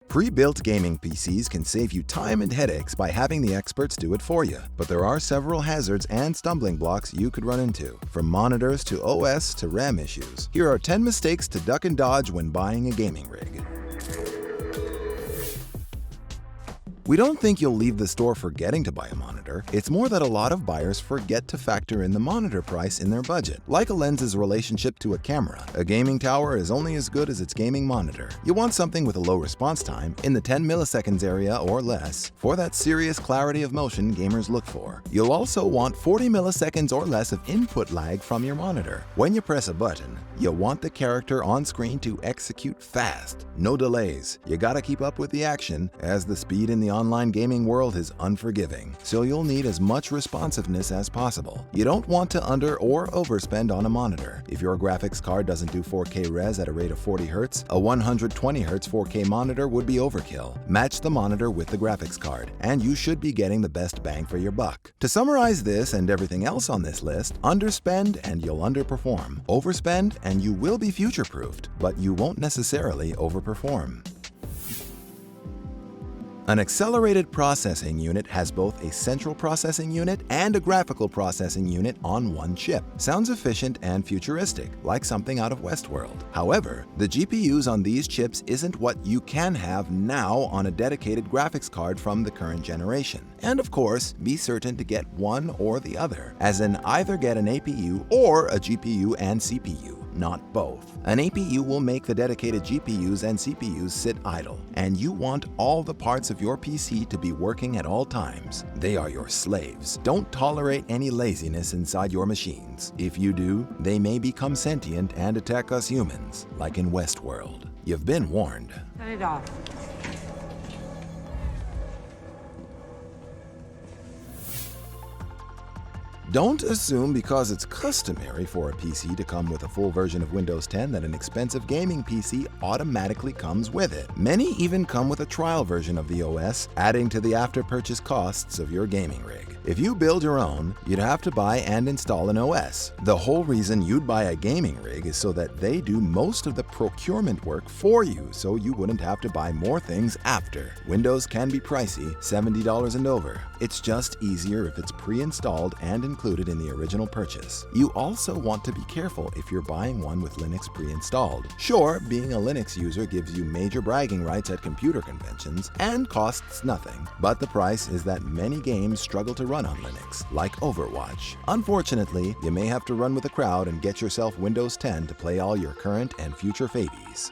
Pre-built gaming PCs can save you time and headaches by having the experts do it for you, but there are several hazards and stumbling blocks you could run into, from monitors to OS to RAM issues. Here are 10 mistakes to duck and dodge when buying a gaming rig. We don't think you'll leave the store forgetting to buy a monitor. It's more that a lot of buyers forget to factor in the monitor price in their budget. Like a lens's relationship to a camera, a gaming tower is only as good as its gaming monitor. You want something with a low response time, in the 10 milliseconds area or less, for that serious clarity of motion gamers look for. You'll also want 40 milliseconds or less of input lag from your monitor. When you press a button, you'll want the character on screen to execute fast. No delays. You gotta keep up with the action, as the speed in the online gaming world is unforgiving, so you'll need as much responsiveness as possible. You don't want to under or overspend on a monitor. If your graphics card doesn't do 4K res at a rate of 40 Hz, a 120 Hz 4K monitor would be overkill. Match the monitor with the graphics card, and you should be getting the best bang for your buck. To summarize this and everything else on this list, underspend and you'll underperform. Overspend and you will be future-proofed, but you won't necessarily overperform. An accelerated processing unit has both a central processing unit and a graphical processing unit on one chip. Sounds efficient and futuristic, like something out of Westworld. However, the GPUs on these chips isn't what you can have now on a dedicated graphics card from the current generation. And of course, be certain to get one or the other, as in either get an APU or a GPU and CPU. Not both. An APU will make the dedicated GPUs and CPUs sit idle, and you want all the parts of your PC to be working at all times. They are your slaves. Don't tolerate any laziness inside your machines. If you do, they may become sentient and attack us humans, like in Westworld. You've been warned. Turn it off. Don't assume because it's customary for a PC to come with a full version of Windows 10 that an expensive gaming PC automatically comes with it. Many even come with a trial version of the OS, adding to the after-purchase costs of your gaming rig. If you build your own, you'd have to buy and install an OS. The whole reason you'd buy a gaming rig is so that they do most of the procurement work for you, so you wouldn't have to buy more things after. Windows can be pricey, $70 and over. It's just easier if it's pre-installed and included in the original purchase. You also want to be careful if you're buying one with Linux pre-installed. Sure, being a Linux user gives you major bragging rights at computer conventions and costs nothing, but the price is that many games struggle to run on Linux, like Overwatch. Unfortunately, you may have to run with the crowd and get yourself Windows 10 to play all your current and future favies.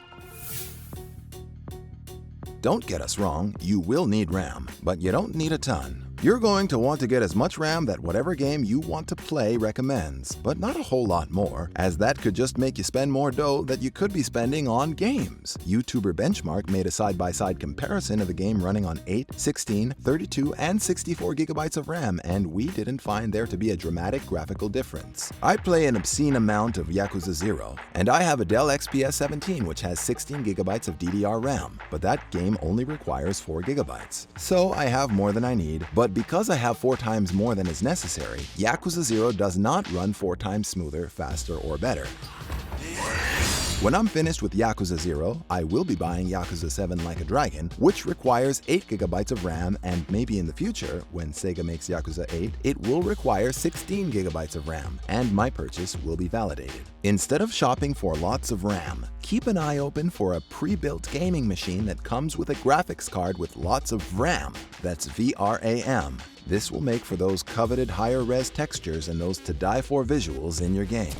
Don't get us wrong, you will need RAM, but you don't need a ton. You're going to want to get as much RAM that whatever game you want to play recommends, but not a whole lot more, as that could just make you spend more dough that you could be spending on games. YouTuber Benchmark made a side-by-side comparison of a game running on 8, 16, 32, and 64 gigabytes of RAM, and we didn't find there to be a dramatic graphical difference. I play an obscene amount of Yakuza 0, and I have a Dell XPS 17 which has 16 gigabytes of DDR RAM, but that game only requires 4 gigabytes. So I have more than I need, but because I have 4 times more than is necessary, Yakuza 0 does not run 4 times smoother, faster, or better. When I'm finished with Yakuza 0, I will be buying Yakuza 7 Like a Dragon, which requires 8 gigabytes of RAM, and maybe in the future, when Sega makes Yakuza 8, it will require 16 gigabytes of RAM, and my purchase will be validated. Instead of shopping for lots of RAM, keep an eye open for a pre-built gaming machine that comes with a graphics card with lots of RAM. That's VRAM. This will make for those coveted higher res textures and those to-die-for visuals in your game.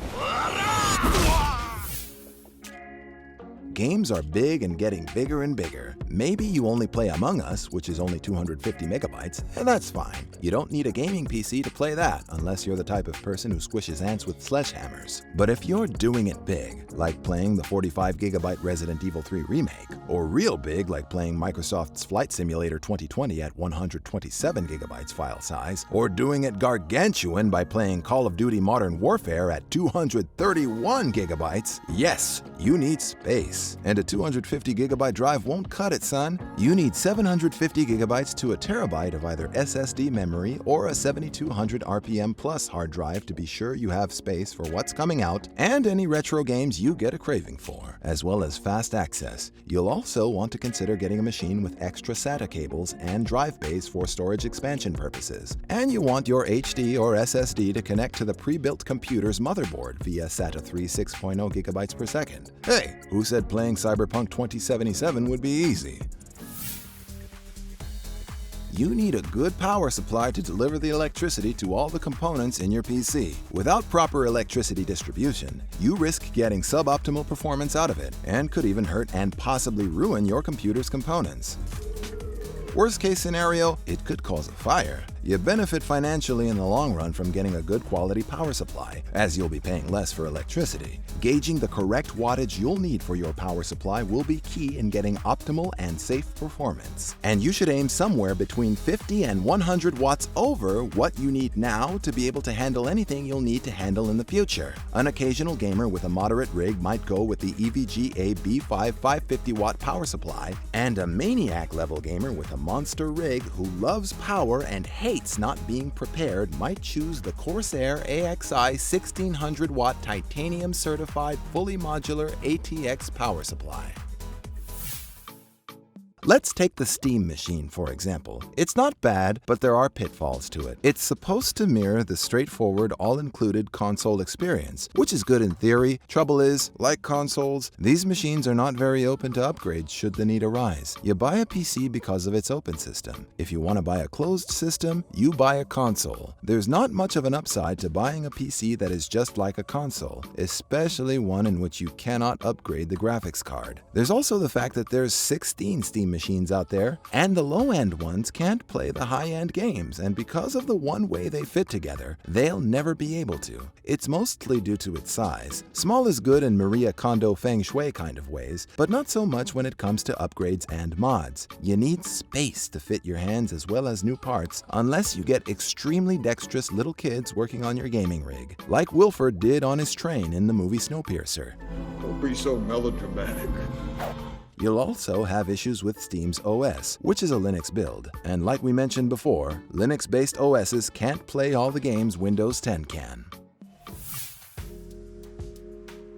Games are big and getting bigger and bigger. Maybe you only play Among Us, which is only 250 megabytes, and that's fine. You don't need a gaming PC to play that, unless you're the type of person who squishes ants with sledgehammers. But if you're doing it big, like playing the 45 gigabyte Resident Evil 3 remake, or real big like playing Microsoft's Flight Simulator 2020 at 127 gigabytes file size, or doing it gargantuan by playing Call of Duty Modern Warfare at 231 gigabytes, yes, you need space. gigabytes. And a 250GB drive won't cut it, son. You need 750GB to a terabyte of either SSD memory or a 7200 RPM plus hard drive to be sure you have space for what's coming out and any retro games you get a craving for, as well as fast access. You'll also want to consider getting a machine with extra SATA cables and drive bays for storage expansion purposes. And you want your HD or SSD to connect to the pre-built computer's motherboard via SATA 3 6.0 GB per second. Hey, who said playing Cyberpunk 2077 would be easy? You need a good power supply to deliver the electricity to all the components in your PC. Without proper electricity distribution, you risk getting suboptimal performance out of it and could even hurt and possibly ruin your computer's components. Worst case scenario, it could cause a fire. You benefit financially in the long run from getting a good quality power supply, as you'll be paying less for electricity. Gauging the correct wattage you'll need for your power supply will be key in getting optimal and safe performance. And you should aim somewhere between 50 and 100 watts over what you need now to be able to handle anything you'll need to handle in the future. An occasional gamer with a moderate rig might go with the EVGA B5 550-watt power supply, and a maniac level gamer with a monster rig who loves power and hates not being prepared might choose the Corsair AXI 1600-watt titanium certified fully modular ATX power supply. Let's take the Steam machine, for example. It's not bad, but there are pitfalls to it. It's supposed to mirror the straightforward, all-included console experience, which is good in theory. Trouble is, like consoles, these machines are not very open to upgrades should the need arise. You buy a PC because of its open system. If you want to buy a closed system, you buy a console. There's not much of an upside to buying a PC that is just like a console, especially one in which you cannot upgrade the graphics card. There's also the fact that there's 16 Steam machines out there, and the low-end ones can't play the high-end games, and because of the one way they fit together, they'll never be able to. It's mostly due to its size. Small is good in Maria Kondo feng shui kind of ways, but not so much when it comes to upgrades and mods. You need space to fit your hands as well as new parts, unless you get extremely dexterous little kids working on your gaming rig, like Wilford did on his train in the movie Snowpiercer. Don't be so melodramatic. You'll also have issues with Steam's OS, which is a Linux build. And like we mentioned before, Linux-based OSs can't play all the games Windows 10 can.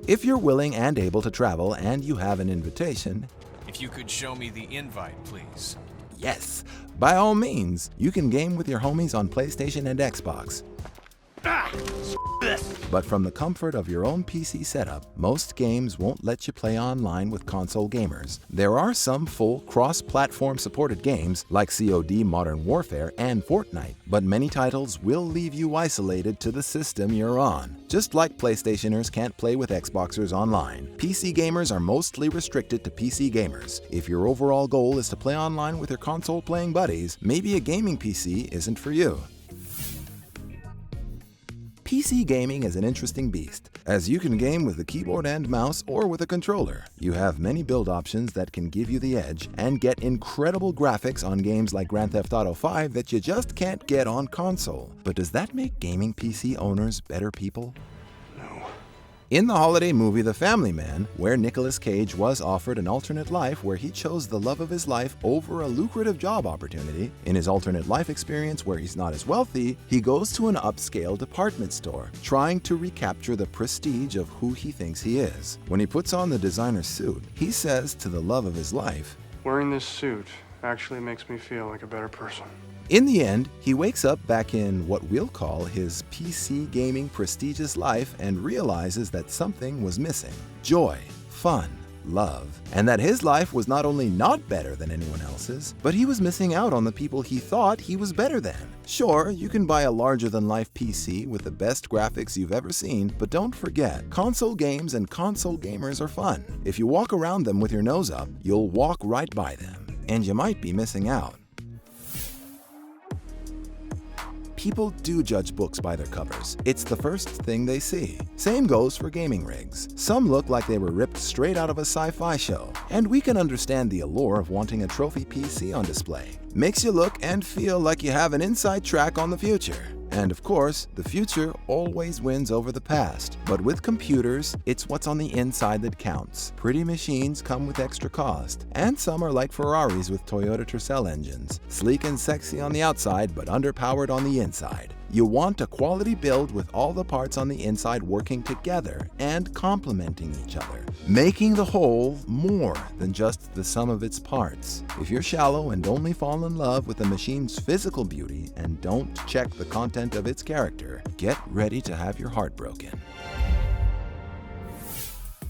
If you're willing and able to travel and you have an invitation, if you could show me the invite, please. Yes, by all means, you can game with your homies on PlayStation and Xbox. But from the comfort of your own PC setup, most games won't let you play online with console gamers. There are some full cross-platform supported games like COD Modern Warfare and Fortnite, but many titles will leave you isolated to the system you're on. Just like PlayStationers can't play with Xboxers online, PC gamers are mostly restricted to PC gamers. If your overall goal is to play online with your console-playing buddies, maybe a gaming PC isn't for you. PC gaming is an interesting beast, as you can game with the keyboard and mouse or with a controller. You have many build options that can give you the edge and get incredible graphics on games like Grand Theft Auto 5 that you just can't get on console. But does that make gaming PC owners better people? In the holiday movie The Family Man, where Nicolas Cage was offered an alternate life where he chose the love of his life over a lucrative job opportunity, in his alternate life experience where he's not as wealthy, he goes to an upscale department store, trying to recapture the prestige of who he thinks he is. When he puts on the designer suit, he says to the love of his life, "Wearing this suit actually makes me feel like a better person." In the end, he wakes up back in what we'll call his PC gaming prestigious life and realizes that something was missing: joy, fun, love, and that his life was not only not better than anyone else's, but he was missing out on the people he thought he was better than. Sure, you can buy a larger-than-life PC with the best graphics you've ever seen, but don't forget, console games and console gamers are fun. If you walk around them with your nose up, you'll walk right by them, and you might be missing out. People do judge books by their covers. It's the first thing they see. Same goes for gaming rigs. Some look like they were ripped straight out of a sci-fi show, and we can understand the allure of wanting a trophy PC on display. Makes you look and feel like you have an inside track on the future. And of course, the future always wins over the past. But with computers, it's what's on the inside that counts. Pretty machines come with extra cost, and some are like Ferraris with Toyota Tercel engines, sleek and sexy on the outside but underpowered on the inside. You want a quality build with all the parts on the inside working together and complementing each other, making the whole more than just the sum of its parts. If you're shallow and only fall in love with a machine's physical beauty and don't check the content of its character, get ready to have your heart broken.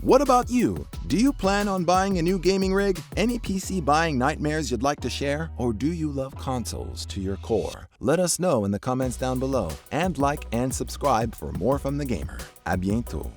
What about you? Do you plan on buying a new gaming rig? Any PC buying nightmares you'd like to share? Or do you love consoles to your core? Let us know in the comments down below, and like and subscribe for more from the gamer. À bientôt.